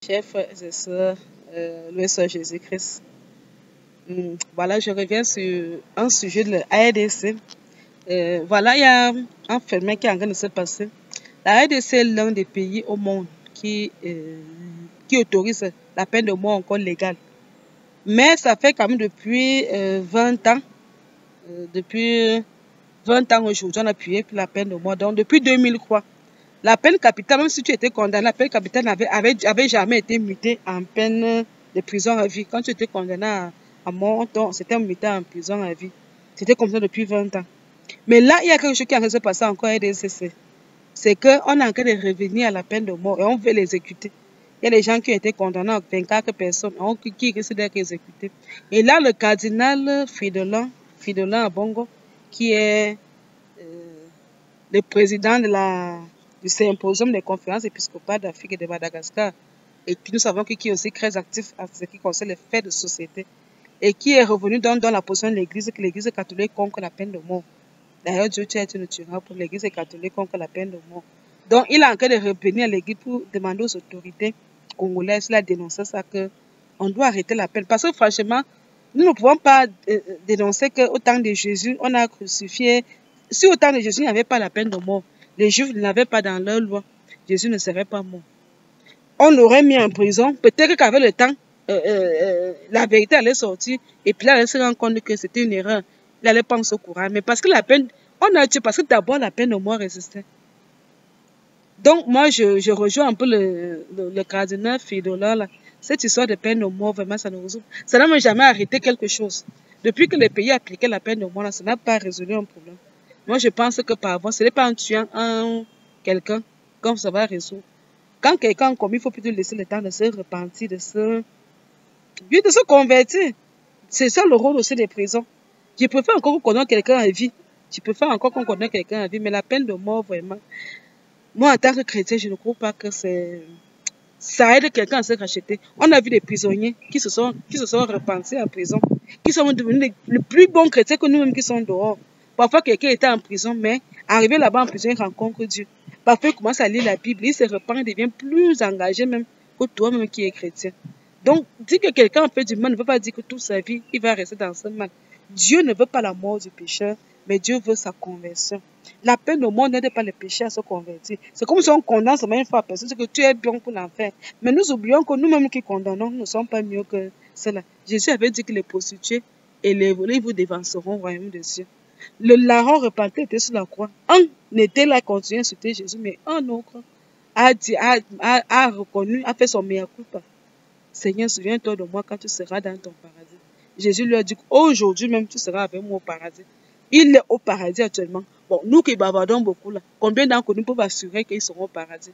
Chers frères et sœurs, loué soit Jésus-Christ. Voilà, je reviens sur un sujet de la RDC. Voilà, il y a un phénomène qui est en train de se passer. La RDC est l'un des pays au monde qui autorise la peine de mort encore légale. Mais ça fait quand même depuis 20 ans. Depuis 20 ans aujourd'hui, on a appuyé pour la peine de mort. Donc, depuis 2003. La peine capitale, même si tu étais condamné, la peine capitale n'avait jamais été mutée en peine de prison à vie. Quand tu étais condamné à mort, c'était muté en prison à vie. C'était comme ça depuis 20 ans. Mais là, il y a quelque chose qui est en train de se passer encore à RDCC. C'est qu'on est en train de revenir à la peine de mort et on veut l'exécuter. Il y a des gens qui ont été condamnés à 24 personnes qui risquent d'être exécutés. Et là, le cardinal Fridolin Ambongo, qui est le président du symposium des conférences épiscopales d'Afrique et de Madagascar, et puis nous savons qu'il est aussi très actif en ce qui concerne les faits de société, et qui est revenu dans la position de l'Église, que l'Église catholique contre la peine de mort. D'ailleurs, Dieu tu le tuera pour l'Église catholique contre la peine de mort. Donc, il est en train de revenir à l'Église pour demander aux autorités congolaises, la dénoncer ça, qu'on doit arrêter la peine. Parce que franchement, nous ne pouvons pas dénoncer qu'au temps de Jésus, on a crucifié. Si au temps de Jésus, il n'y avait pas la peine de mort, les Juifs ne l'avaient pas dans leur loi, Jésus ne serait pas mort. On l'aurait mis en prison. Peut-être qu'avec le temps, la vérité allait sortir. Et puis là, elle allait se rendre compte que c'était une erreur. Il allait penser au courage. Mais parce que la peine, on a tué, parce que d'abord, la peine de mort résistait. Donc, moi, je rejoins un peu le cardinal Fridolin, là. Cette histoire de peine de mort, vraiment, ça ne résout. Ça n'a même jamais arrêté quelque chose. Depuis que le pays a appliqué la peine de mort, là, ça n'a pas résolu un problème. Moi, je pense que par avant, ce n'est pas en tuant quelqu'un comme ça va résoudre. Quand quelqu'un commet, il faut plutôt laisser le temps de se repentir, de se convertir. C'est ça le rôle aussi des prisons. Je préfère encore qu'on condamne quelqu'un à vie. Je préfère encore qu'on condamne quelqu'un à vie. Mais la peine de mort, vraiment, moi, en tant que chrétien, je ne crois pas que ça aide quelqu'un à se racheter. On a vu des prisonniers qui se sont repentis en prison, qui sont devenus les plus bons chrétiens que nous-mêmes qui sont dehors. Parfois, quelqu'un était en prison, mais arrivé là-bas en prison, il rencontre Dieu. Parfois, il commence à lire la Bible, il se repent, il devient plus engagé même que toi-même qui es chrétien. Donc, dire que quelqu'un fait du mal ne veut pas dire que toute sa vie, il va rester dans ce mal. Dieu ne veut pas la mort du pécheur, mais Dieu veut sa conversion. La peine de mort n'aide pas le pécheur à se convertir. C'est comme si on condamne seulement une fois à personne, c'est que tu es bien pour l'enfer. Mais nous oublions que nous-mêmes qui condamnons, nous ne sommes pas mieux que cela. Jésus avait dit que les prostituées et les voleurs vous dévanceront au royaume des cieux. Le larron repenté était sur la croix. Un était là, continuait à insulter Jésus, mais un autre a reconnu, a fait son meilleur coup. Seigneur, souviens-toi de moi quand tu seras dans ton paradis. Jésus lui a dit qu'aujourd'hui même tu seras avec moi au paradis. Il est au paradis actuellement. Bon, nous qui bavardons beaucoup là, combien d'entre nous peuvent assurer qu'ils seront au paradis?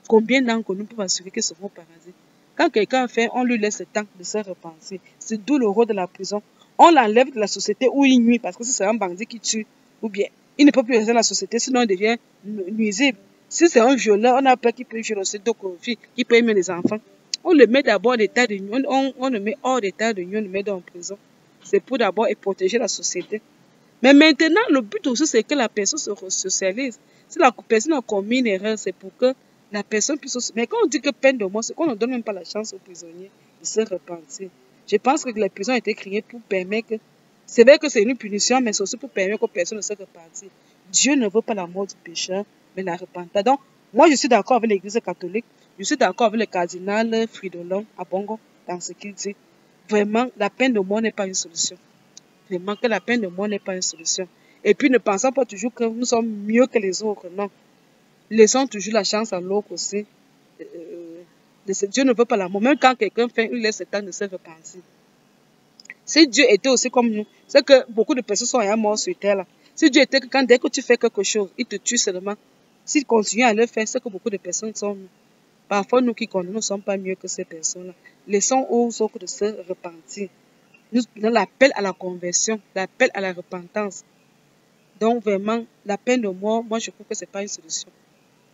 Combien d'entre nous peuvent assurer qu'ils seront au paradis? Quand quelqu'un fait, on lui laisse le temps de se repenser. C'est d'où le rôle de la prison. On l'enlève de la société où il nuit, parce que si c'est un bandit qui tue, ou bien il ne peut plus rester dans la société, sinon il devient nuisible. Si c'est un violeur, on a peur qu'il peut violer d'autres filles, qu'il peut aimer les enfants. On le met d'abord en état de nuit, on le met hors d'état de nuit, on le met dans la prison. C'est pour d'abord protéger la société. Mais maintenant, le but aussi, c'est que la personne se resocialise. Si la personne a commis une erreur, c'est pour que la personne puisse... Mais quand on dit que peine de mort, c'est qu'on ne donne même pas la chance aux prisonniers de se repentir. Je pense que les prisons ont été créées pour permettre que... C'est vrai que c'est une punition, mais c'est aussi pour permettre que personne ne se repentisse. Dieu ne veut pas la mort du pécheur, mais la repentance. Donc, moi, je suis d'accord avec l'Église catholique. Je suis d'accord avec le cardinal Fridolin Ambongo dans ce qu'il dit. Vraiment, la peine de mort n'est pas une solution. Vraiment que la peine de mort n'est pas une solution. Et puis, ne pensons pas toujours que nous sommes mieux que les autres. Non. Laissons toujours la chance à l'autre aussi. Dieu ne veut pas la mort. Même quand quelqu'un fait, il laisse le temps de se repentir. Si Dieu était aussi comme nous, c'est que beaucoup de personnes sont à mort sur terre. Là. Si Dieu était que dès que tu fais quelque chose, il te tue seulement. S'il continue à le faire, c'est que beaucoup de personnes sont... Parfois, nous qui condamnons ne sommes pas mieux que ces personnes-là. Laissons aux autres de se repentir. Nous donnons l'appel à la conversion, l'appel à la repentance. Donc, vraiment, la peine de mort, moi, je trouve que ce n'est pas une solution.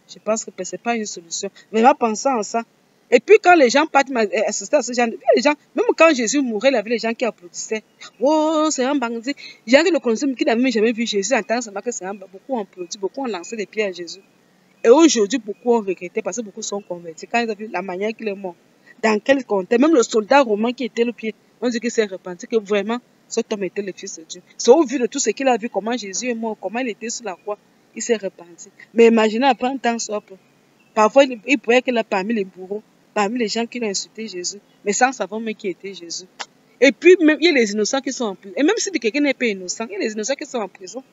Je pense que ce n'est pas une solution. Vraiment, pensons à ça. Et puis, quand les gens partent assister à ce genre, les gens, même quand Jésus mourait, il y avait les gens qui applaudissaient. Oh, c'est un bandit. Les gens qui le connaissaient, qui n'avaient jamais vu Jésus, entendent seulement que c'est un bandit. Beaucoup ont applaudi, beaucoup ont lancé des pieds à Jésus. Et aujourd'hui, beaucoup ont regretté parce que beaucoup sont convertis. Quand ils ont vu la manière qu'il est mort, dans quel contexte, même le soldat romain qui était le pied, on dit qu'il s'est repenti, que vraiment, cet homme était le Fils de Dieu. C'est au vu de tout ce qu'il a vu, comment Jésus est mort, comment il était sur la croix, il s'est repenti. Mais imaginez après un temps soit peu. Parfois, il pouvait être là parmi les bourreaux, parmi les gens qui ont insulté Jésus, mais sans savoir même qui était Jésus. Et puis, même, il y a les innocents qui sont en prison. Et même si quelqu'un n'est pas innocent, il y a les innocents qui sont en prison.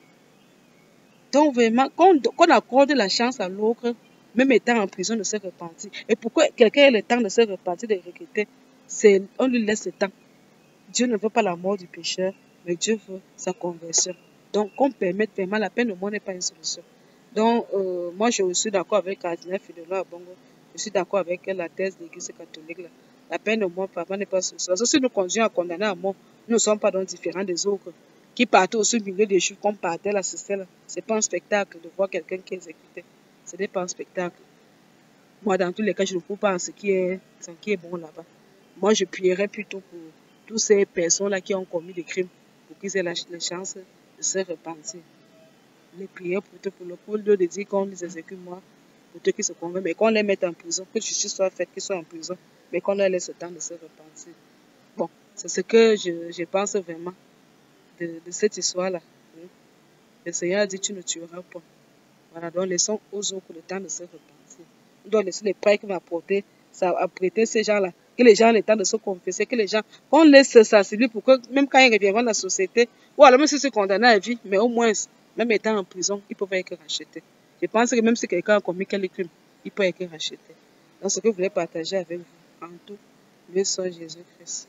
Donc, vraiment, qu'on accorde la chance à l'autre, même étant en prison, de se repentir. Et pourquoi quelqu'un a le temps de se repentir, de regretter, on lui laisse le temps. Dieu ne veut pas la mort du pécheur, mais Dieu veut sa conversion. Donc, qu'on permette vraiment, la peine de mort n'est pas une solution. Donc, moi, je suis d'accord avec Cardinal Fidela Bongo. Je suis d'accord avec la thèse de l'Église catholique. Là. La peine de mort, vraiment, n'est pas une solution. Parce que si nous conduisons à condamner à mort, nous ne sommes pas donc différents des autres qui partaient au milieu des juifs comme partait là, c'est là. C'est pas un spectacle de voir quelqu'un qui est exécuté. Ce n'est pas un spectacle. Moi, dans tous les cas, je ne trouve pas en ce qui est bon là-bas. Moi, je prierais plutôt pour toutes ces personnes-là qui ont commis des crimes, pour qu'ils aient la chance de se repentir. Les prières pour le dire qu'on les exécute, moi, pour ceux qui se convainquent, mais qu'on les mette en prison, que justice soit faite, qu'ils soient en prison, mais qu'on leur laisse le temps de se repentir. Bon, c'est ce que je pense vraiment de cette histoire-là. Le Seigneur a dit, tu ne tueras pas. Voilà, donc laissons aux autres le temps de se repentir. On doit laisser les prêtres qui vont apporter, ça, apprêter ces gens-là, que les gens aient le temps de se confesser, que les gens, qu'on laisse ça civil pour que même quand ils reviendront dans la société, ou alors même si c'est condamné à vie, mais au moins, même étant en prison, ils peuvent être rachetés. Je pense que même si quelqu'un a commis quelques crimes, il peut être racheté. Donc, ce que je voulais partager avec vous, en tout, le Seigneur Jésus-Christ.